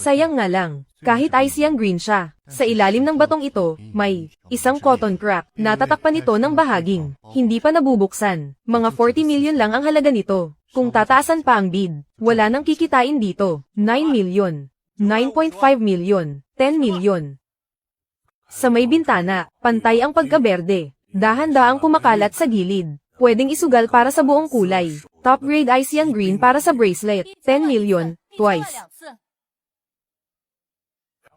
Sayang nga lang, kahit icy ang green siya, sa ilalim ng batong ito, may isang cotton crack, natatakpan ito ng bahaging, hindi pa nabubuksan. Mga 40 million lang ang halaga nito. Kung tataasan pa ang bid, wala nang kikitain dito. 9 million, 9.5 million, 10 million. Sa may bintana, pantay ang pagkaberde. Dahan-daang kumakalat sa gilid. Pwedeng isugal para sa buong kulay. Top grade icy ang green para sa bracelet. 10 million, twice.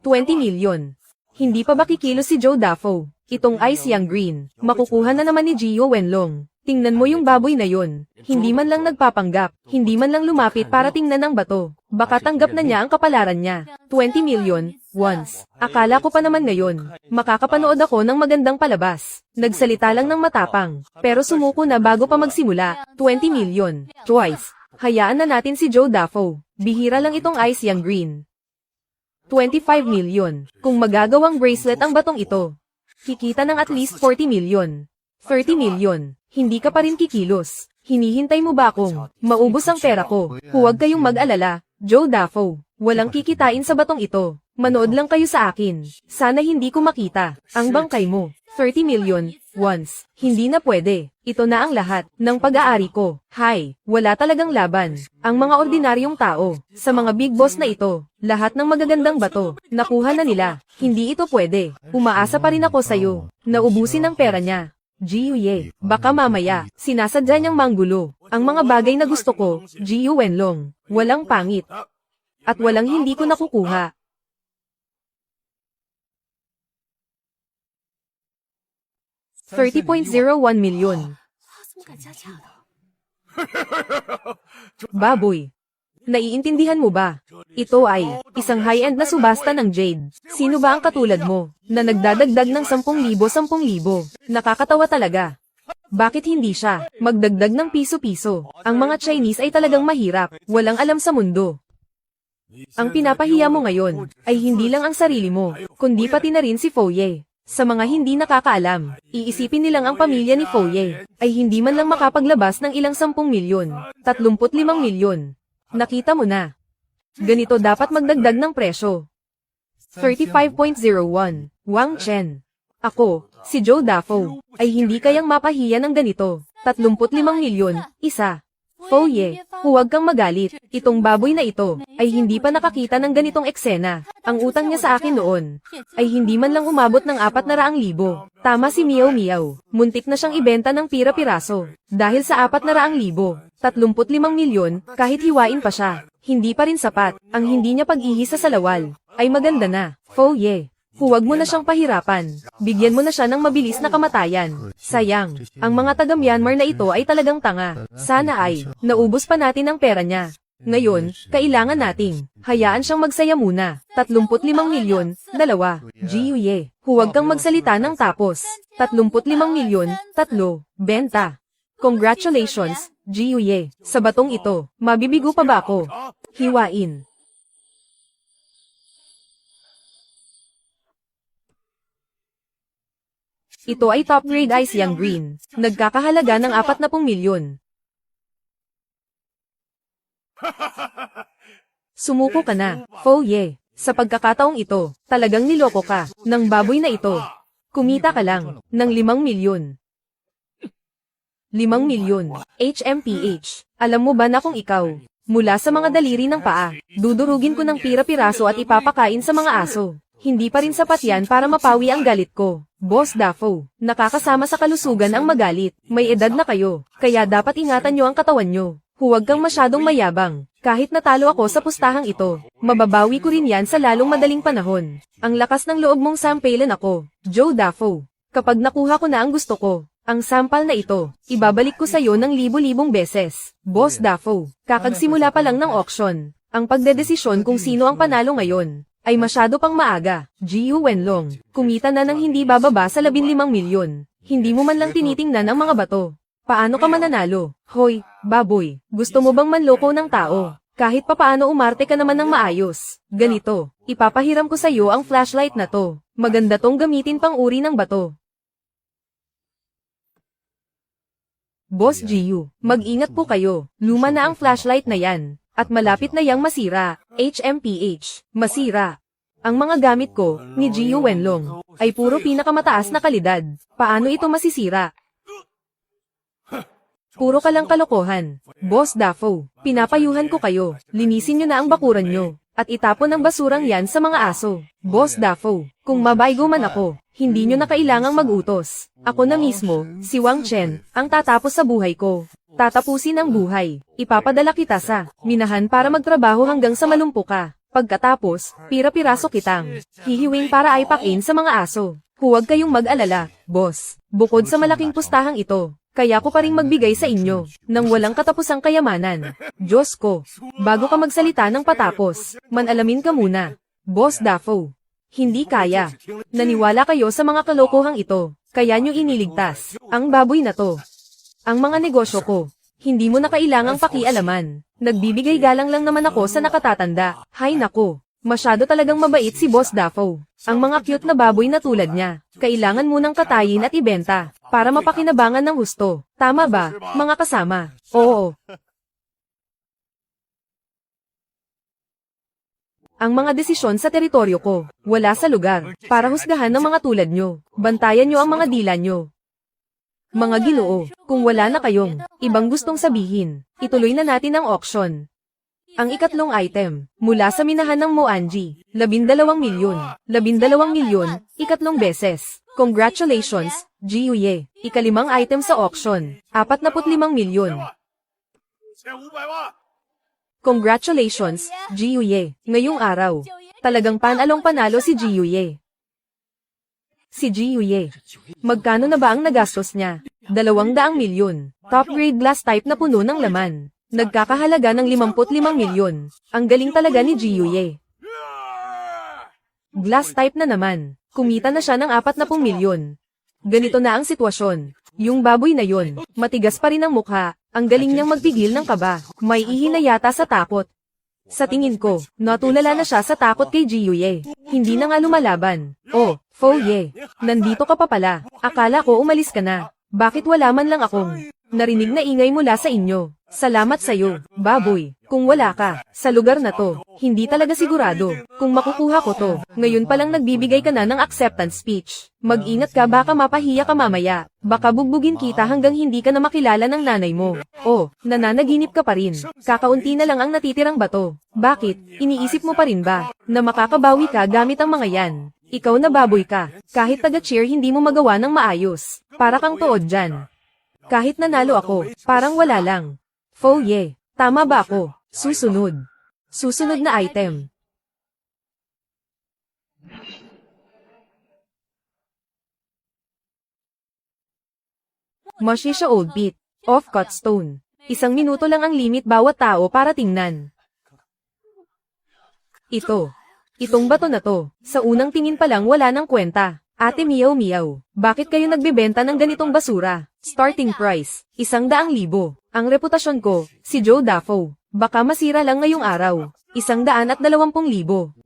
20 million. Hindi pa ba kikilos si Joe Dafoe? Itong icy ang green. Makukuha na naman ni Gio Wenlong. Tingnan mo yung baboy na yon. Hindi man lang nagpapanggap. Hindi man lang lumapit para tingnan ang bato. Baka tanggap na niya ang kapalaran niya. 20 million, once. Akala ko pa naman ngayon, makakapanood ako ng magandang palabas. Nagsalita lang ng matapang, pero sumuko na bago pa magsimula. 20 million, twice. Hayaan na natin si Joe Dafoe. Bihira lang itong icy ang green. 25 million. Kung magagawang bracelet ang batong ito, kikita ng at least 40 million. 30 million. Hindi ka pa rin kikilos. Hinihintay mo ba akong maubos ang pera ko? Huwag kayong mag-alala, Joe Dafoe. Walang kikitain sa batong ito. Manood lang kayo sa akin. Sana hindi ko makita ang bangkay mo. 30 million, once. Hindi na pwede. Ito na ang lahat ng pag-aari ko. Hay, wala talagang laban. Ang mga ordinaryong tao, sa mga big boss na ito, lahat ng magagandang bato, nakuha na nila. Hindi ito pwede. Umaasa pa rin ako sa'yo. Naubusin ang pera niya. Jiuye, baka mamaya, sinasadya niyang manggulo. Ang mga bagay na gusto ko, Jiu Wenlong, walang pangit. At walang hindi ko nakukuha. $30.01 million. Baboy. Naiintindihan mo ba? Ito ay isang high-end na subasta ng Jade. Sino ba ang katulad mo, na nagdadagdag ng 10,000? Nakakatawa talaga. Bakit hindi siya magdagdag ng piso-piso? Ang mga Chinese ay talagang mahirap, walang alam sa mundo. Ang pinapahiya mo ngayon, ay hindi lang ang sarili mo, kundi pati na rin si Foye. Sa mga hindi nakakaalam, iisipin nilang ang pamilya ni Foye, ay hindi man lang makapaglabas ng ilang 10 milyon, 35 milyon. Nakita mo na. Ganito dapat magdagdag ng presyo. 35.01, Wang Chen. Ako, si Joe Dafoe, ay hindi kayang mapahiya ng ganito. 35 milyon, isa. Foye, huwag kang magalit. Itong baboy na ito, ay hindi pa nakakita ng ganitong eksena. Ang utang niya sa akin noon, ay hindi man lang umabot ng 400,000. Tama si Miao Miao. Muntik na siyang ibenta ng pira-piraso. Dahil sa 400,000, 35 milyon, kahit hiwain pa siya. Hindi pa rin sapat. Ang hindi niya pag-ihis sa salawal, ay maganda na. Foye. Huwag mo na siyang pahirapan. Bigyan mo na siya ng mabilis na kamatayan. Sayang, ang mga taga-Myanmar na ito ay talagang tanga. Sana ay, naubos pa natin ang pera niya. Ngayon, kailangan nating, hayaan siyang magsaya muna. 35 milyon, dalawa. Jiuye, huwag kang magsalita ng tapos. 35 milyon, tatlo, benta. Congratulations, Jiuye, sa batong ito, mabibigo pa ba ako? Hiwain. Ito ay top grade ice yang green. Nagkakahalaga ng 40 milyon. Sumuko ka na, Foye. Sa pagkakataong ito, talagang niloko ka ng baboy na ito. Kumita ka lang ng 5 milyon. 5 milyon. HMPH. Alam mo ba na kung ikaw, mula sa mga daliri ng paa, dudurugin ko ng pira-piraso at ipapakain sa mga aso. Hindi pa rin sapat yan para mapawi ang galit ko. Boss Dafoe, nakakasama sa kalusugan ang magalit. May edad na kayo, kaya dapat ingatan nyo ang katawan nyo. Huwag kang masyadong mayabang. Kahit natalo ako sa pustahang ito, mababawi ko rin yan sa lalong madaling panahon. Ang lakas ng loob mong sampailan ako, Joe Dafoe. Kapag nakuha ko na ang gusto ko, ang sampal na ito, ibabalik ko sa'yo ng libo-libong beses. Boss Dafoe, kakagsimula pa lang ng auction. Ang pagdedesisyon kung sino ang panalo ngayon, ay masyado pang maaga. Jiu Wenlong, kumita na ng hindi bababa sa 15 milyon. Hindi mo man lang tinitingnan ang mga bato. Paano ka mananalo? Hoy, baboy, gusto mo bang manloko ng tao? Kahit papaano umarte ka naman ng maayos. Ganito, ipapahiram ko sa iyo ang flashlight na to. Maganda tong gamitin pang uri ng bato. Boss Jiu, mag-ingat po kayo. Luma na ang flashlight na yan. At malapit na yang masira. HMPH. Masira. Ang mga gamit ko, ni Jiu Wenlong, ay puro pinakamataas na kalidad. Paano ito masisira? Puro ka lang kalokohan. Boss Dafo, pinapayuhan ko kayo. Linisin nyo na ang bakuran nyo. At itapon ang basurang yan sa mga aso. Boss Dafo, kung mabaygo man ako, hindi nyo na kailangang mag-utos. Ako na mismo, si Wang Chen, ang tatapos sa buhay ko. Tatapusin ang buhay. Ipapadala kita sa minahan para magtrabaho hanggang sa malumpo ka. Pagkatapos, pira-piraso kitang hihiwing para aipakin sa mga aso. Huwag kayong mag-alala, boss. Bukod sa malaking pustahang ito, kaya ko pa ring magbigay sa inyo ng walang katapusang kayamanan. Diyos ko, bago ka magsalita ng patapos, manalamin ka muna. Boss Dafo, hindi kaya. Naniwala kayo sa mga kalokohang ito, kaya nyo iniligtas ang baboy na to. Ang mga negosyo ko, hindi mo na kailangang pakialaman. Nagbibigay galang lang naman ako sa nakatatanda. Hay nako, masyado talagang mabait si Boss Dafo. Ang mga cute na baboy na tulad niya, kailangan munang katayin at ibenta, para mapakinabangan ng husto. Tama ba, mga kasama? Oo. Ang mga desisyon sa teritoryo ko, wala sa lugar, para husgahan ng mga tulad nyo. Bantayan nyo ang mga dila nyo. Mga Ginoo, kung wala na kayong ibang gustong sabihin, ituloy na natin ang auction. Ang ikatlong item, mula sa minahan ng Moanji, 12 milyon, 12 milyon, ikatlong beses. Congratulations, Jiuye. Ikalimang item sa auction, 45 milyon. Congratulations, Jiuye. Ngayong araw, talagang panalong panalo si Jiuye. Si Jiuye. Magkano na ba ang nagastos niya? 200 milyon. Top grade glass type na puno ng laman. Nagkakahalaga ng 55 milyon. Ang galing talaga ni Jiuye. Glass type na naman. Kumita na siya ng 40 milyon. Ganito na ang sitwasyon. Yung baboy na yon, matigas pa rin ang mukha. Ang galing niyang magpigil ng kaba. May ihina yata sa takot. Sa tingin ko, natulala na siya sa takot kay Jiuye. Hindi na nga lumalaban. Oh, Foye, nandito ka pa pala. Akala ko umalis ka na. Bakit wala man lang akong narinig na ingay mula sa inyo? Salamat sa'yo, baboy. Kung wala ka, sa lugar na to, hindi talaga sigurado kung makukuha ko to. Ngayon palang nagbibigay ka na ng acceptance speech. Mag-ingat ka, baka mapahiya ka mamaya. Baka bugbugin kita hanggang hindi ka na makilala ng nanay mo. Oh, nananaginip ka pa rin. Kakaunti na lang ang natitirang bato. Bakit? Iniisip mo pa rin ba na makakabawi ka gamit ang mga yan? Ikaw na baboy ka. Kahit taga-cheer hindi mo magawa ng maayos. Para kang tuod dyan. Kahit nanalo ako, parang wala lang. Foye, tama ba ako? Susunod. Susunod na item. Mashisha Old Beat. Off-cut stone. 1 minuto lang ang limit bawat tao para tingnan. Itong bato na to, sa unang tingin pa lang wala nang kwenta. Ate Miyaw Miyaw, bakit kayo nagbebenta ng ganitong basura? Starting price, 100,000. Ang reputasyon ko, si Joe Dafo, baka masira lang ngayong araw. 120,000,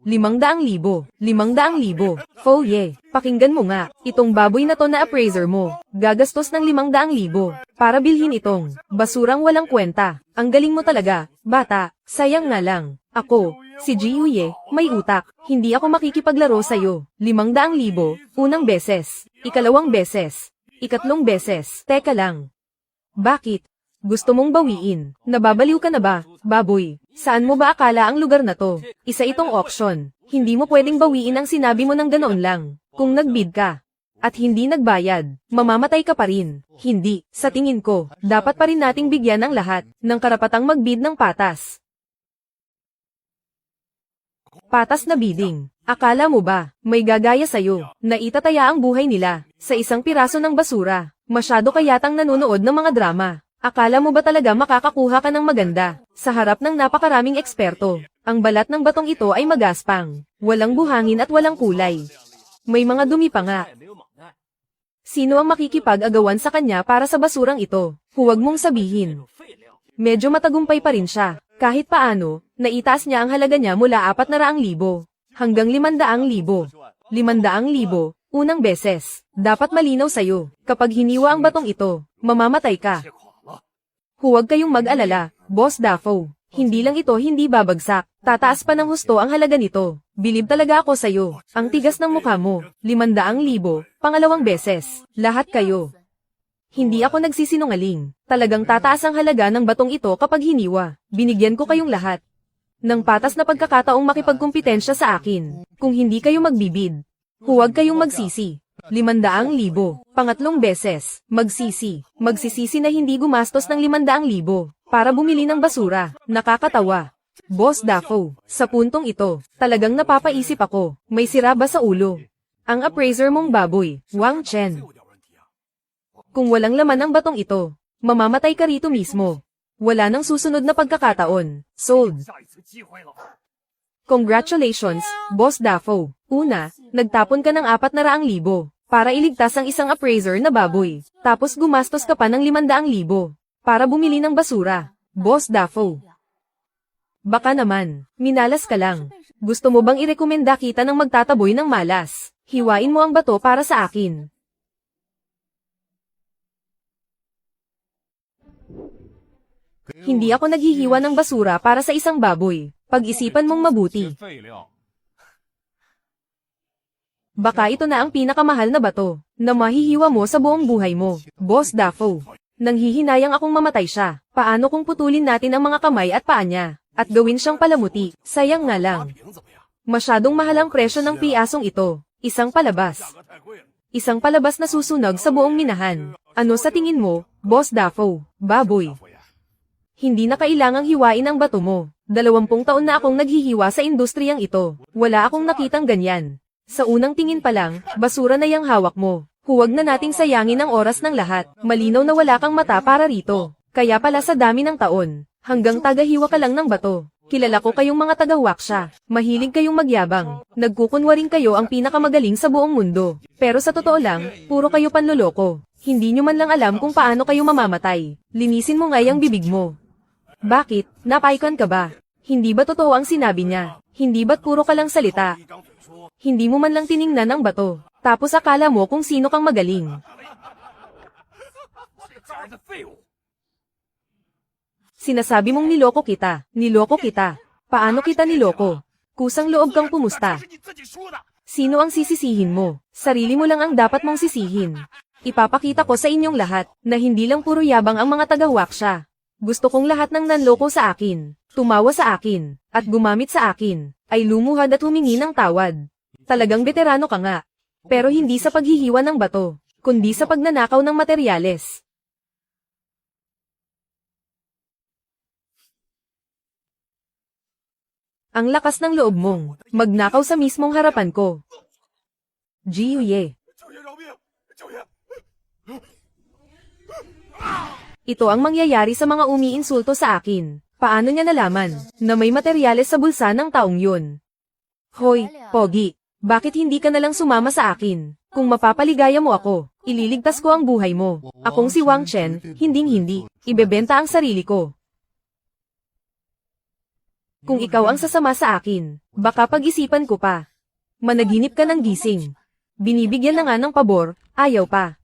500,000, 500,000. Foye, pakinggan mo nga, itong baboy na to na appraiser mo, gagastos ng 500,000 para bilhin itong basurang walang kwenta. Ang galing mo talaga, bata, sayang nga lang. Ako, si Jiuye, may utak, hindi ako makikipaglaro sa'yo. 500,000, unang beses, ikalawang beses, ikatlong beses. Teka lang. Bakit? Gusto mong bawiin? Nababaliw ka na ba, baboy? Saan mo ba akala ang lugar na to? Isa itong auction. Hindi mo pwedeng bawiin ang sinabi mo ng ganoon lang. Kung nagbid ka at hindi nagbayad, mamamatay ka pa rin. Hindi, sa tingin ko, dapat pa rin nating bigyan ng lahat ng karapatang magbid ng patas. Patas na bidding. Akala mo ba, may gagaya sa'yo, na itataya ang buhay nila, sa isang piraso ng basura? Masyado ka yatang nanonood ng mga drama. Akala mo ba talaga makakakuha ka ng maganda, sa harap ng napakaraming eksperto? Ang balat ng batong ito ay magaspang, walang buhangin at walang kulay. May mga dumi pa nga. Sino ang makikipag-agawan sa kanya para sa basurang ito? Huwag mong sabihin. Medyo matagumpay pa rin siya. Kahit paano, naitaas niya ang halaga niya mula 400,000 hanggang 500,000. 500,000, unang beses. Dapat malinaw sa'yo, kapag hiniwa ang batong ito, mamamatay ka. Huwag kayong mag-alala, Boss Dafo. Hindi lang ito hindi babagsak. Tataas pa ng husto ang halaga nito. Bilib talaga ako sa'yo. Ang tigas ng mukha mo. 500,000. Pangalawang beses. Lahat kayo. Hindi ako nagsisinungaling. Talagang tataas ang halaga ng batong ito kapag hiniwa. Binigyan ko kayong lahat ng patas na pagkakataong makipagkumpetensya sa akin. Kung hindi kayo magbibid, huwag kayong magsisi. 500,000. Pangatlong beses. Magsisi. Magsisisi na hindi gumastos ng 500,000 para bumili ng basura. Nakakatawa. Boss Dafo, sa puntong ito, talagang napapaisip ako. May sira ba sa ulo? Ang appraiser mong baboy, Wang Chen. Kung walang laman ang batong ito, mamamatay ka rito mismo. Wala nang susunod na pagkakataon. Sold. Congratulations, Boss Dafo. Una, nagtapon ka ng 400,000 para iligtas ang isang appraiser na baboy. Tapos gumastos ka pa ng 500,000 para bumili ng basura. Boss Dafo. Baka naman, minalas ka lang. Gusto mo bang irekomenda kita ng magtataboy ng malas? Hiwain mo ang bato para sa akin. Hindi ako naghihiwa ng basura para sa isang baboy. Pag-isipan mong mabuti. Baka ito na ang pinakamahal na bato na mahihiwa mo sa buong buhay mo, Boss Dafo. Nanghihinayang akong mamatay siya. Paano kung putulin natin ang mga kamay at paa niya at gawin siyang palamuti? Sayang nga lang. Masyadong mahal ang presyo ng piasong ito. Isang palabas. Isang palabas na susunog sa buong minahan. Ano sa tingin mo, Boss Dafo? Baboy. Hindi na kailangang hiwain ang bato mo. 20 taon na akong naghihiwa sa industriyang ito. Wala akong nakitang ganyan. Sa unang tingin pa lang, basura na yang hawak mo. Huwag na nating sayangin ang oras ng lahat. Malinaw na wala kang mata para rito. Kaya pala sa dami ng taon, hanggang tagahiwa ka lang ng bato. Kilala ko kayong mga taga-waksya. Mahilig kayong magyabang. Nagkukunwaring kayo ang pinakamagaling sa buong mundo. Pero sa totoo lang, puro kayo panloloko. Hindi nyo man lang alam kung paano kayo mamamatay. Linisin mo nga yung bibig mo. Bakit? Napaikon ka ba? Hindi ba totoo ang sinabi niya? Hindi ba't puro ka lang salita? Hindi mo man lang tiningnan ang bato. Tapos akala mo kung sino kang magaling. Sinasabi mong niloko kita. Niloko kita. Paano kita niloko? Kusang loob kang pumusta. Sino ang sisisihin mo? Sarili mo lang ang dapat mong sisihin. Ipapakita ko sa inyong lahat na hindi lang puro yabang ang mga taga-waksya. Gusto kong lahat ng nanloko sa akin, tumawa sa akin, at gumamit sa akin, ay lumuhad at humingi ng tawad. Talagang veterano ka nga. Pero hindi sa paghihiwa ng bato, kundi sa pagnanakaw ng materyales. Ang lakas ng loob mong magnakaw sa mismong harapan ko. Jiuye. Ito ang mangyayari sa mga umiinsulto sa akin. Paano niya nalaman na may materyales sa bulsa ng taong yun? Hoy, Pogi, bakit hindi ka nalang sumama sa akin? Kung mapapaligaya mo ako, ililigtas ko ang buhay mo. Akong si Wang Chen, hinding-hindi, ibebenta ang sarili ko. Kung ikaw ang sasama sa akin, baka pag-isipan ko pa. Managinip ka ng gising. Binibigyan na nga ng pabor, ayaw pa.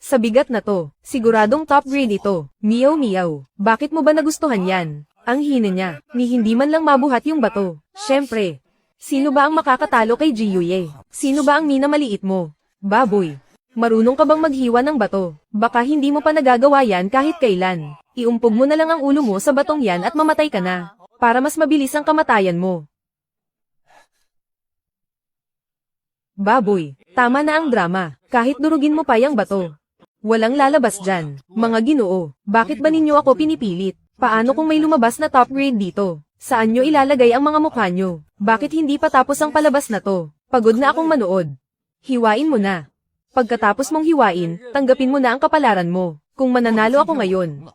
Sa bigat na to, siguradong top grade ito. Miyaw miyaw, bakit mo ba nagustuhan yan? Ang hina niya, ni hindi man lang mabuhat yung bato. Syempre. Sino ba ang makakatalo kay Jiuye? Sino ba ang minamaliit mo? Baboy. Marunong ka bang maghiwa ng bato? Baka hindi mo pa nagagawa yan kahit kailan. Iumpog mo na lang ang ulo mo sa batong yan at mamatay ka na. Para mas mabilis ang kamatayan mo. Baboy. Tama na ang drama. Kahit durugin mo pa yung bato. Walang lalabas dyan. Mga Ginoo, bakit ba ninyo ako pinipilit? Paano kung may lumabas na top grade dito? Saan nyo ilalagay ang mga mukha nyo? Bakit hindi pa tapos ang palabas na to? Pagod na akong manood. Hiwain mo na. Pagkatapos mong hiwain, tanggapin mo na ang kapalaran mo. Kung mananalo ako ngayon.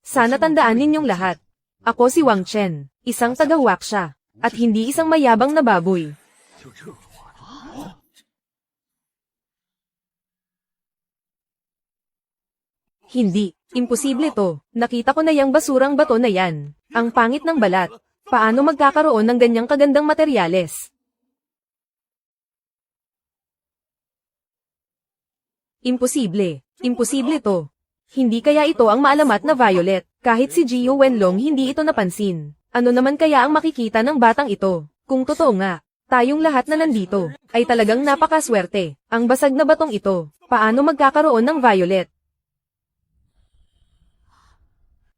Sana tandaan ninyong lahat. Ako si Wang Chen, isang taga-waksya, at hindi isang mayabang na baboy. Hindi. Imposible to. Nakita ko na yung basurang bato na yan. Ang pangit ng balat. Paano magkakaroon ng ganyang kagandang materyales? Imposible. Imposible to. Hindi kaya ito ang maalamat na violet. Kahit si Jiyo Wenlong hindi ito napansin. Ano naman kaya ang makikita ng batang ito? Kung totoo nga, tayong lahat na nandito, ay talagang napakaswerte. Ang basag na batong ito, paano magkakaroon ng violet?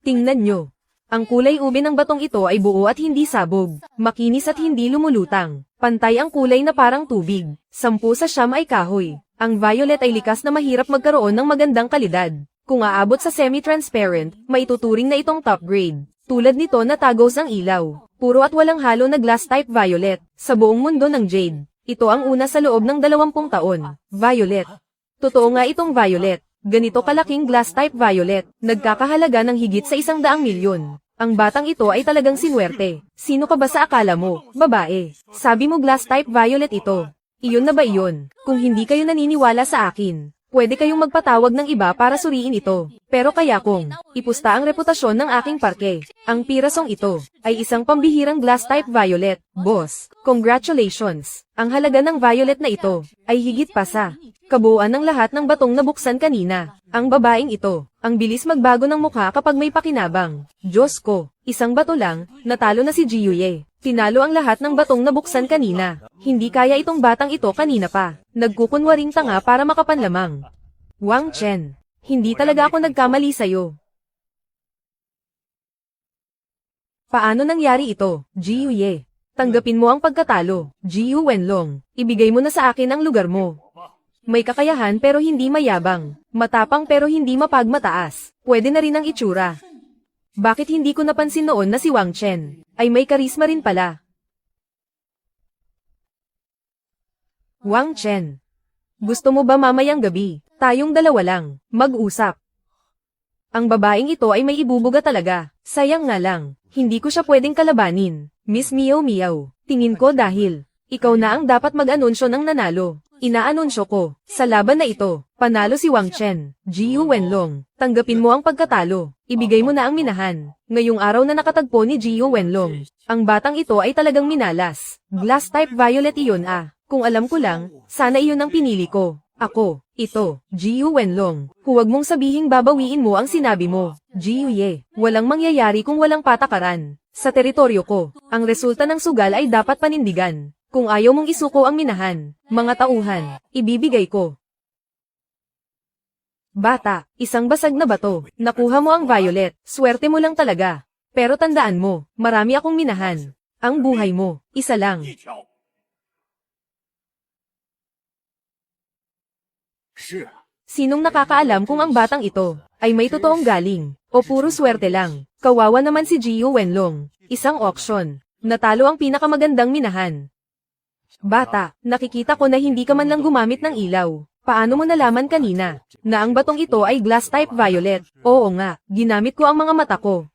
Tingnan nyo. Ang kulay ube ng batong ito ay buo at hindi sabog, makinis at hindi lumulutang. Pantay ang kulay na parang tubig. 10 sa 9 ay kahoy. Ang violet ay likas na mahirap magkaroon ng magandang kalidad. Kung aabot sa semi-transparent, maituturing na itong top grade. Tulad nito na tagos ang ilaw. Puro at walang halo na glass type violet. Sa buong mundo ng jade, ito ang una sa loob ng 20 taon. Violet. Totoo nga itong violet. Ganito kalaking glass type violet, nagkakahalaga ng higit sa 100 milyon. Ang batang ito ay talagang sinuwerte. Sino ka ba sa akala mo, babae? Sabi mo glass type violet ito. Iyon na ba iyon? Kung hindi kayo naniniwala sa akin, pwede kayong magpatawag ng iba para suriin ito. Pero kaya kung ipusta ang reputasyon ng aking parke, ang pirasong ito ay isang pambihirang glass type violet. Boss, congratulations! Ang halaga ng violet na ito ay higit pa sa kabuuan ng lahat ng batong nabuksan kanina. Ang babaeng ito, ang bilis magbago ng mukha kapag may pakinabang. Diyos ko, isang bato lang, natalo na si Jiyuye. Tinalo ang lahat ng batong nabuksan kanina. Hindi kaya itong batang ito kanina pa. Nagkukunwaring tanga para makapanlamang. Wang Chen, hindi talaga ako nagkamali sa'yo. Paano nangyari ito, Jiyuye? Tanggapin mo ang pagkatalo, Jiyu Wenlong. Ibigay mo na sa akin ang lugar mo. May kakayahan pero hindi mayabang. Matapang pero hindi mapagmataas. Pwede na rin ang itsura. Bakit hindi ko napansin noon na si Wang Chen ay may karisma rin pala? Wang Chen, gusto mo ba mamayang gabi, tayong dalawa lang, mag-usap? Ang babaeng ito ay may ibubuga talaga. Sayang nga lang, hindi ko siya pwedeng kalabanin. Miss Miao Miao, tingin ko dahil ikaw na ang dapat mag-anunsyo ng nanalo. Inaanunsyo ko, sa laban na ito, panalo si Wang Chen. Jiyu Wenlong, tanggapin mo ang pagkatalo. Ibigay mo na ang minahan. Ngayong araw na nakatagpo ni Jiyu Wenlong, ang batang ito ay talagang minalas. Glass type violet iyon ah. Kung alam ko lang, sana iyon ang pinili ko. Ako, ito, Jiyu Wenlong. Huwag mong sabihing babawiin mo ang sinabi mo. Jiyu Ye, walang mangyayari kung walang patakaran. Sa teritoryo ko, ang resulta ng sugal ay dapat panindigan. Kung ayaw mong isuko ang minahan, mga tauhan, ibibigay ko. Bata, isang basag na bato, nakuha mo ang violet, swerte mo lang talaga. Pero tandaan mo, marami akong minahan. Ang buhay mo, isa lang. Sinong nakakaalam kung ang batang ito ay may totoong galing, o puro swerte lang? Kawawa naman si Jiyu Wenlong, isang auction, natalo ang pinakamagandang minahan. Bata, nakikita ko na hindi ka man lang gumamit ng ilaw. Paano mo nalaman kanina na ang batong ito ay glass type violet? Oo nga, ginamit ko ang mga mata ko.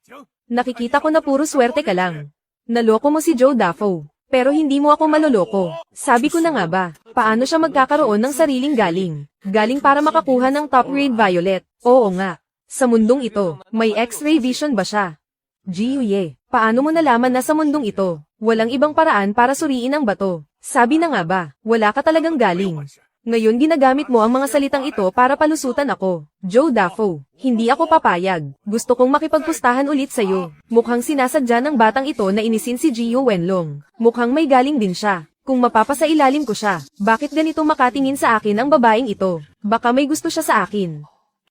Nakikita ko na puro swerte ka lang. Naloko mo si Joe Dafo, pero hindi mo ako maloloko. Sabi ko na nga ba, paano siya magkakaroon ng sariling galing? Galing para makakuha ng top grade violet. Oo nga, sa mundong ito, may X-ray vision ba siya? Jiyuye, paano mo nalaman na sa mundong ito, walang ibang paraan para suriin ang bato? Sabi na nga ba, wala ka talagang galing. Ngayon ginagamit mo ang mga salitang ito para palusutan ako. Joe Dafo, hindi ako papayag. Gusto kong makipagpustahan ulit sa'yo. Mukhang sinasadya ng batang ito na inisin si Jiyu Wenlong. Mukhang may galing din siya. Kung mapapasailalim ko siya, bakit ganitong makatingin sa akin ang babaeng ito? Baka may gusto siya sa akin.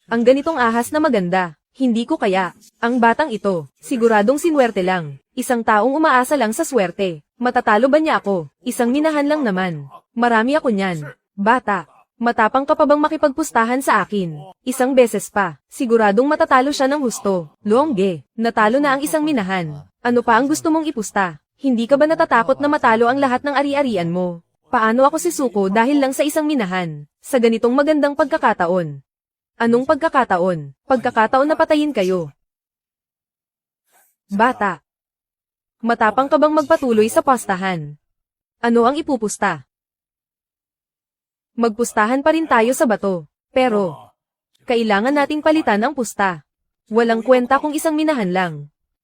Ang ganitong ahas na maganda, hindi ko kaya. Ang batang ito, siguradong sinwerte lang. Isang taong umaasa lang sa swerte. Matatalo ba niya ako? Isang minahan lang naman. Marami ako niyan. Bata, matapang ka pa bang makipagpustahan sa akin? Isang beses pa, siguradong matatalo siya ng husto. Longge, natalo na ang isang minahan. Ano pa ang gusto mong ipusta? Hindi ka ba natatakot na matalo ang lahat ng ari-arian mo? Paano ako sisuko dahil lang sa isang minahan? Sa ganitong magandang pagkakataon. Anong pagkakataon? Pagkakataon na patayin kayo. Bata, matapang ka bang magpatuloy sa pastahan? Ano ang ipupusta? Magpustahan pa rin tayo sa bato. Pero, kailangan nating palitan ang pusta. Walang kwenta kung isang minahan lang.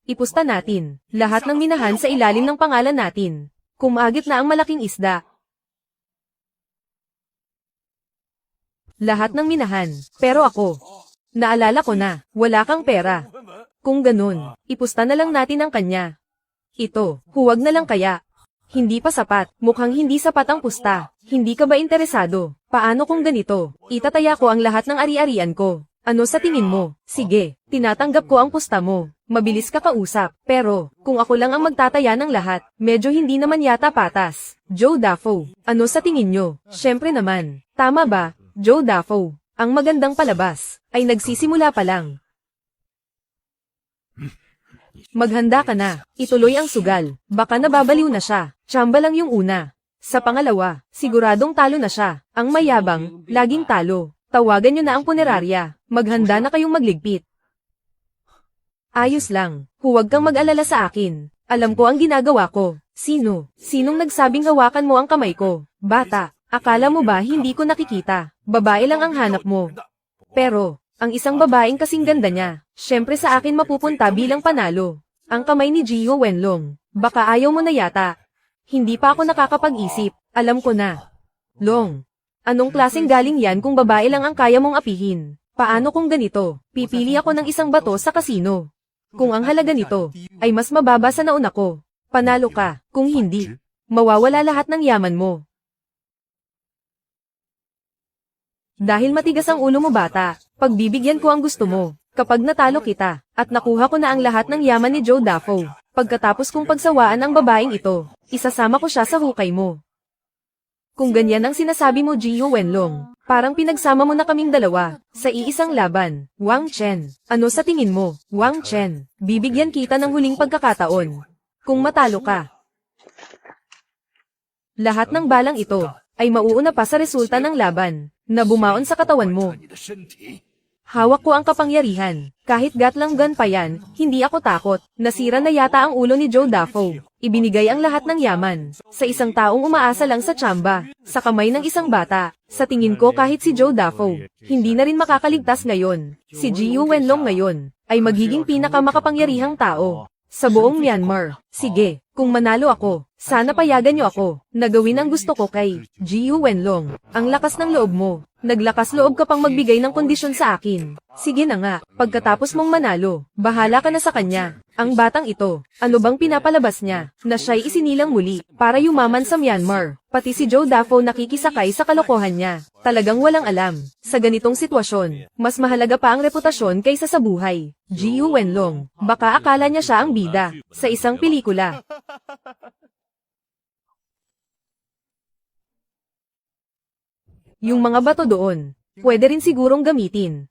Ipusta natin, lahat ng minahan sa ilalim ng pangalan natin. Kumagit na ang malaking isda. Lahat ng minahan, pero ako. Naalala ko na, wala kang pera. Kung ganun, ipusta na lang natin ang kanya. Ito, huwag na lang kaya. Hindi pa sapat, mukhang hindi sapat ang pusta. Hindi ka ba interesado? Paano kung ganito? Itataya ko ang lahat ng ari-arian ko. Ano sa tingin mo? Sige, tinatanggap ko ang pusta mo. Mabilis ka kausap. Pero, kung ako lang ang magtataya ng lahat, medyo hindi naman yata patas. Joe Dafoe, ano sa tingin nyo? Syempre naman. Tama ba, Joe Dafoe? Ang magandang palabas ay nagsisimula pa lang. Maghanda ka na. Ituloy ang sugal. Baka nababaliw na siya. Tsamba lang yung una. Sa pangalawa, siguradong talo na siya. Ang mayabang, laging talo. Tawagan nyo na ang punerarya. Maghanda na kayong magligpit. Ayos lang. Huwag kang mag-alala sa akin. Alam ko ang ginagawa ko. Sino? Sinong nagsabing hawakan mo ang kamay ko? Bata, akala mo ba hindi ko nakikita? Babae lang ang hanap mo. Pero, ang isang babaeng kasing ganda niya, syempre sa akin mapupunta bilang panalo. Ang kamay ni Jiho Wenlong. Baka ayaw mo na yata. Hindi pa ako nakakapag-isip. Alam ko na. Long. Anong klaseng galing yan kung babae lang ang kaya mong apihin? Paano kung ganito? Pipili ako ng isang bato sa kasino. Kung ang halaga nito ay mas mababa sa nauna ko, panalo ka. Kung hindi, mawawala lahat ng yaman mo. Dahil matigas ang ulo mo bata, pagbibigyan ko ang gusto mo. Kapag natalo kita, at nakuha ko na ang lahat ng yaman ni Joe Dafoe, pagkatapos kong pagsawaan ang babaeng ito, isasama ko siya sa hukay mo. Kung ganyan ang sinasabi mo Jiho Wenlong, parang pinagsama mo na kaming dalawa, sa iisang laban. Wang Chen, ano sa tingin mo? Wang Chen, bibigyan kita ng huling pagkakataon. Kung matalo ka, lahat ng balang ito, ay mauuna pa sa resulta ng laban, na bumaon sa katawan mo. Hawak ko ang kapangyarihan. Kahit gatlanggan pa yan, hindi ako takot. Nasira na yata ang ulo ni Joe Dafoe. Ibinigay ang lahat ng yaman. Sa isang taong umaasa lang sa tsamba. Sa kamay ng isang bata. Sa tingin ko kahit si Joe Dafoe, hindi na rin makakaligtas ngayon. Si Jiho Wenlong ngayon, ay magiging pinakamakapangyarihang tao sa buong Myanmar. Sige, kung manalo ako, sana payagan niyo ako na gawin ang gusto ko kay Jiho Wenlong. Ang lakas ng loob mo. Naglakas loob ka pang magbigay ng kondisyon sa akin. Sige na nga, pagkatapos mong manalo, bahala ka na sa kanya. Ang batang ito, ano bang pinapalabas niya, na siya'y isinilang muli, para yumaman sa Myanmar. Pati si Joe Dafoe nakikisakay sa kalokohan niya. Talagang walang alam. Sa ganitong sitwasyon, mas mahalaga pa ang reputasyon kaysa sa buhay. Jiho Wenlong, baka akala niya siya ang bida, sa isang pelikula. Yung mga bato doon, pwede rin sigurong gamitin.